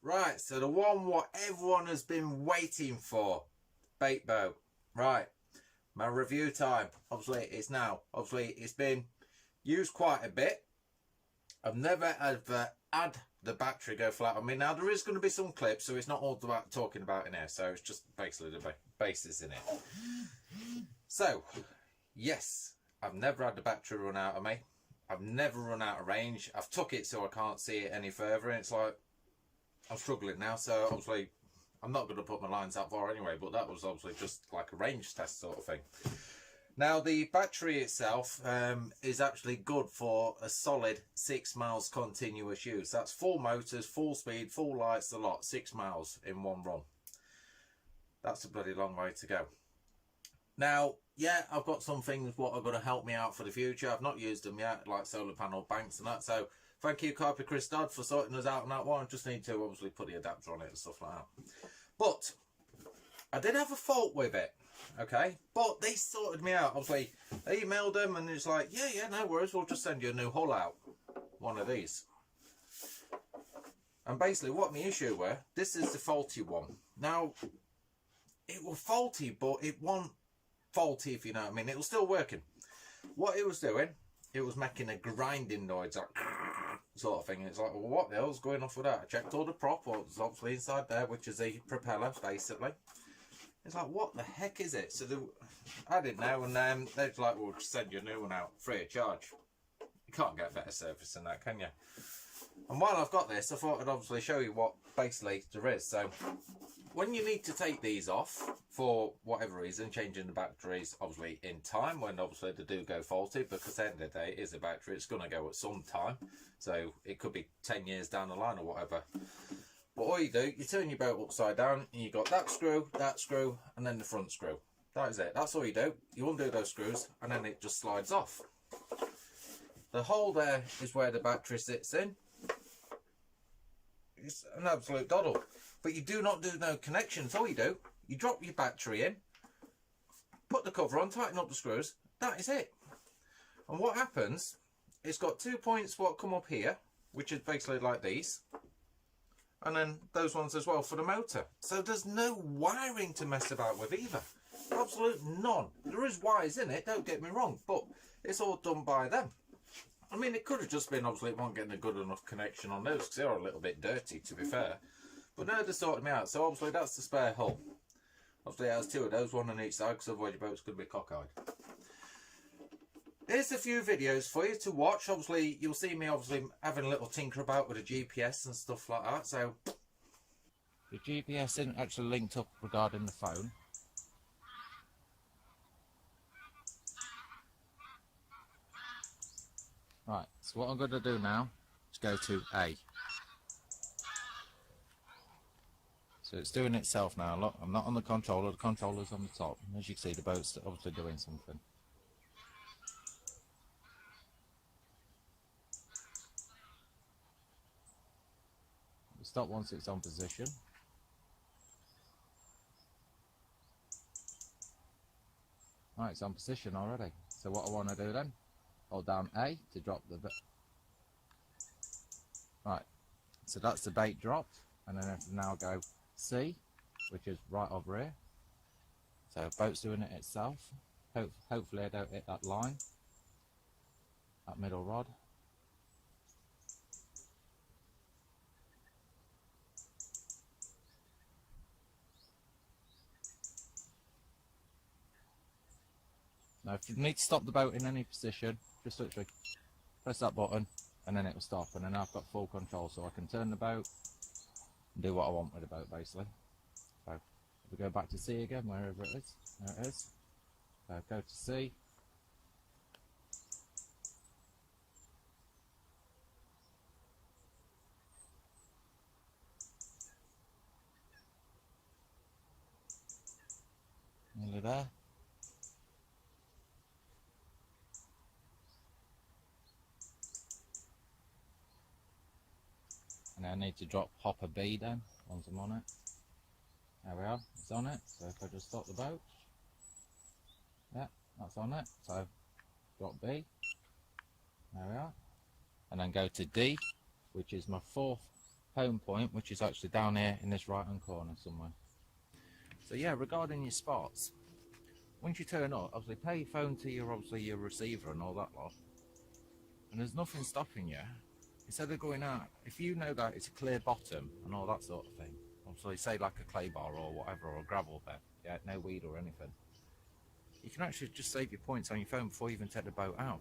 Right, so the one what everyone has been waiting for, bait boat. Right, my review time. Obviously, it's now. Obviously, it's been used quite a bit. I've never ever had the battery go flat on me. Now, there is going to be some clips, so it's not all about talking about in here. So it's just basically the basis in it. So, yes, I've never had the battery run out of me. I've never run out of range. I've took it so I can't see it any further, and it's like I'm struggling now. So obviously I'm not going to put my lines that far anyway, but that was obviously just like a range test sort of thing. Now the battery itself is actually good for a solid 6 miles continuous use. That's full motors, full speed, full lights, the lot, 6 miles in one run. That's a bloody long way to go. Now, yeah, I've got some things what are going to help me out for the future. I've not used them yet, like solar panel banks and that. So thank you, Carpy Chris Dodd, for sorting us out on that one. I just need to obviously put the adapter on it and stuff like that. But I did have a fault with it, okay? But they sorted me out. Obviously, I emailed them and it's like, yeah, no worries. We'll just send you a new hull out. One of these. And basically what my issue were, this is the faulty one. Now, it was faulty, but it wasn't faulty, if you know what I mean. It was still working. What it was doing, it was making a grinding noise, like sort of thing. And it's like, well, what the hell's going off with that? I checked all the prop, what was obviously inside there, which is a propeller, basically. It's like, what the heck is it? So I didn't know, and they're like, we'll just send you a new one out, free of charge. You can't get better service than that, can you? And while I've got this, I thought I'd obviously show you what basically there is. So when you need to take these off for whatever reason, changing the batteries obviously in time, when obviously they do go faulty, because at the end of the day it is a battery, it's going to go at some time, so it could be 10 years down the line or whatever. But all you do, you turn your boat upside down and you got that screw, and then the front screw. That is it. That's all you do. You undo those screws and then it just slides off. The hole there is where the battery sits in. It's an absolute doddle. But you do not do no connections. All you do, you drop your battery in, put the cover on, tighten up the screws. That is it. And what happens, it's got 2 points what come up here, which is basically like these. And then those ones as well for the motor. So there's no wiring to mess about with either. Absolute none. There is wires in it, don't get me wrong, but it's all done by them. I mean, it could have just been, obviously, it wasn't getting a good enough connection on those, because they are a little bit dirty, to be fair. But now they sorted me out, so obviously that's the spare hull. Obviously it has 2 of those, one on each side, because otherwise your boat's going to be cockeyed. Here's a few videos for you to watch. Obviously, you'll see me obviously having a little tinker about with the GPS and stuff like that, so... The GPS isn't actually linked up regarding the phone. Right, so what I'm going to do now is go to A. So it's doing itself now. Look, I'm not on the controller's on the top. As you can see, the boat's obviously doing something. We'll stop once it's on position. Right, it's on position already. So what I want to do then, hold down A to drop the bait. Right, so that's the bait dropped, and then I have to now go C, which is right over here. So boat's doing it itself. Hopefully I don't hit that line, that middle rod. Now if you need to stop the boat in any position, just literally press that button and then it will stop, and then I've got full control, so I can turn the boat and do what I want with the boat basically. So if we go back to C again, wherever it is, there it is. So go to C. Nearly there. And I need to drop hopper B then, once I'm on it. There we are, it's on it. So if I just stop the boat, yeah, that's on it. So drop B, there we are. And then go to D, which is my 4th home point, which is actually down here in this right hand corner somewhere. So yeah, regarding your spots, once you turn up, obviously pay your phone to your receiver and all that lot, and there's nothing stopping you. Instead of going out, if you know that it's a clear bottom and all that sort of thing, obviously say like a clay bar or whatever, or a gravel bed, yeah, no weed or anything, you can actually just save your points on your phone before you even take the boat out.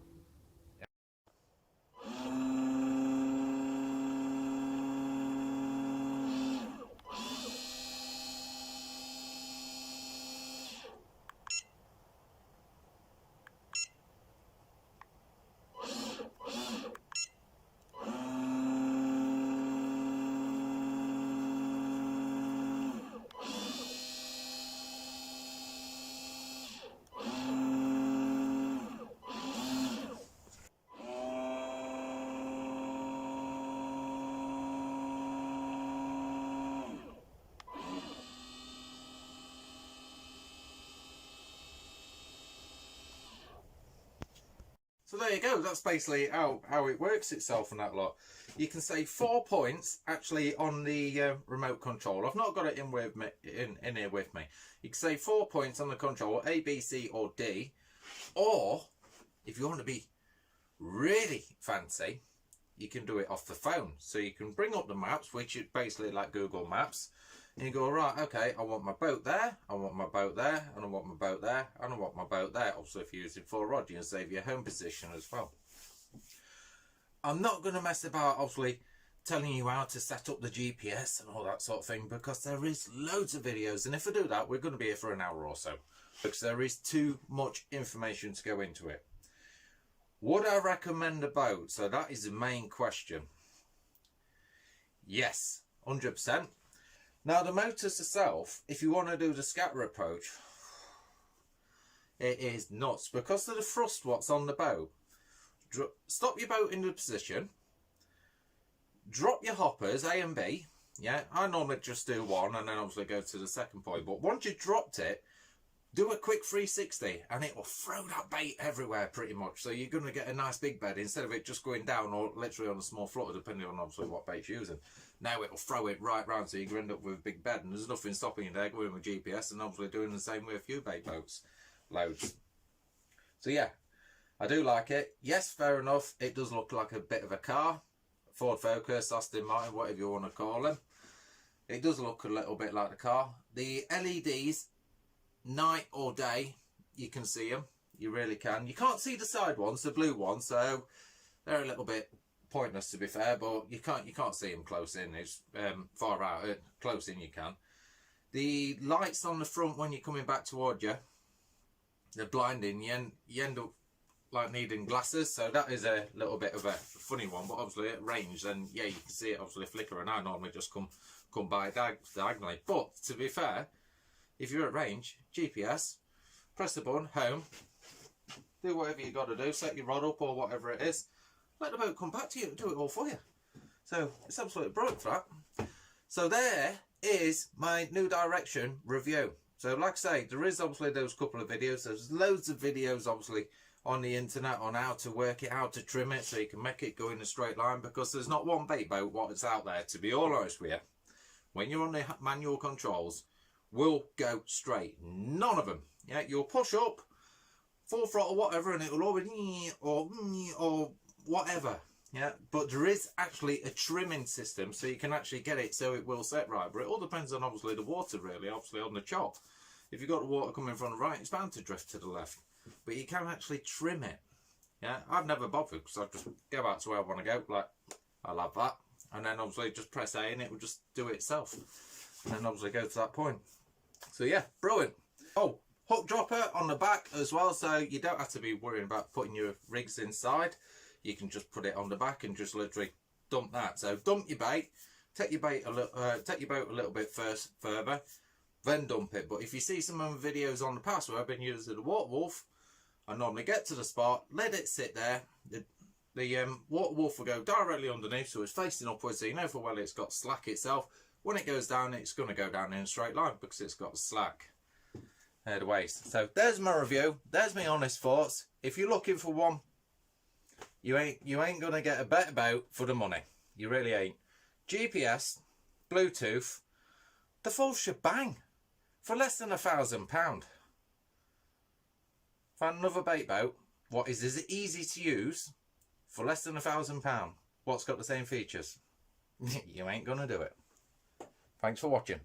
So there you go, that's basically how it works itself and that lot. You can save 4 points actually on the remote control. I've not got it in with me in here with me. You can save 4 points on the control, A, B, C or D. Or if you want to be really fancy, you can do it off the phone. So you can bring up the maps, which is basically like Google Maps. And you go, right, okay, I want my boat there, I want my boat there, and I want my boat there, and I want my boat there. Also, if you're using 4-rod, you can save your home position as well. I'm not going to mess about, obviously, telling you how to set up the GPS and all that sort of thing, because there is loads of videos, and if I do that, we're going to be here for an hour or so, because there is too much information to go into it. Would I recommend a boat? So that is the main question. Yes, 100%. Now the motors itself, if you want to do the scatter approach, it is nuts because of the thrust what's on the boat. Stop your boat into position, drop your hoppers A and B. Yeah, I normally just do one and then obviously go to the second point, but once you dropped it, do a quick 360 and it will throw that bait everywhere pretty much. So you're going to get a nice big bed instead of it just going down or literally on a small flutter, depending on obviously what bait you're using. Now it will throw it right round, so you can end up with a big bed, and there's nothing stopping you there going with GPS and obviously doing the same with a few bait boats loads. So yeah, I do like it. Yes, fair enough, it does look like a bit of a car, Ford Focus, Aston Martin, whatever you want to call them. It does look a little bit like the car. The LEDs, night or day, you can see them, you really can. You can't see the side ones, the blue ones, so they're a little bit pointless to be fair, but you can't see them close in. It's far out, close in you can. The lights on the front when you're coming back toward you, they're blinding. You end up like needing glasses, so that is a little bit of a funny one, but obviously at range then yeah, you can see it obviously flicker, and I normally just come by diagonally. But to be fair, if you're at range, GPS, press the button, home, do whatever you got to do, set your rod up or whatever it is, let the boat come back to you and do it all for you. So it's absolutely brilliant for that. So there is my new direction review. So like I say, there is obviously those couple of videos. There's loads of videos obviously on the internet on how to work it, how to trim it so you can make it go in a straight line, because there's not one bait boat what is out there, to be all honest with you, when you're on the manual controls, will go straight. None of them. Yeah, you'll push up, full throttle, whatever, and it will always or whatever. Yeah, but there is actually a trimming system so you can actually get it so it will set right. But it all depends on obviously the water, really, obviously on the chop. If you've got the water coming from the right, it's bound to drift to the left. But you can actually trim it. Yeah, I've never bothered because I just go out to where I want to go. Like, I love that. And then obviously just press A and it will just do it itself. And then obviously go to that point. So yeah, brilliant. Oh, hook dropper on the back as well, so you don't have to be worrying about putting your rigs inside. You can just put it on the back and just literally dump that. So dump your bait, take your boat a little bit further, then dump it. But if you see some of the videos on the past where I've been using the water wolf, I normally get to the spot, let it sit there. The water wolf will go directly underneath, so it's facing upwards, so you know for well it's got slack itself. When it goes down, it's going to go down in a straight line because it's got slack the waist. So there's my review. There's my honest thoughts. If you're looking for one, you ain't going to get a better boat for the money. You really ain't. GPS, Bluetooth, the full shebang for less than £1,000. Found another bait boat, what is as easy to use for less than £1,000. What's got the same features? You ain't gonna do it. Thanks for watching.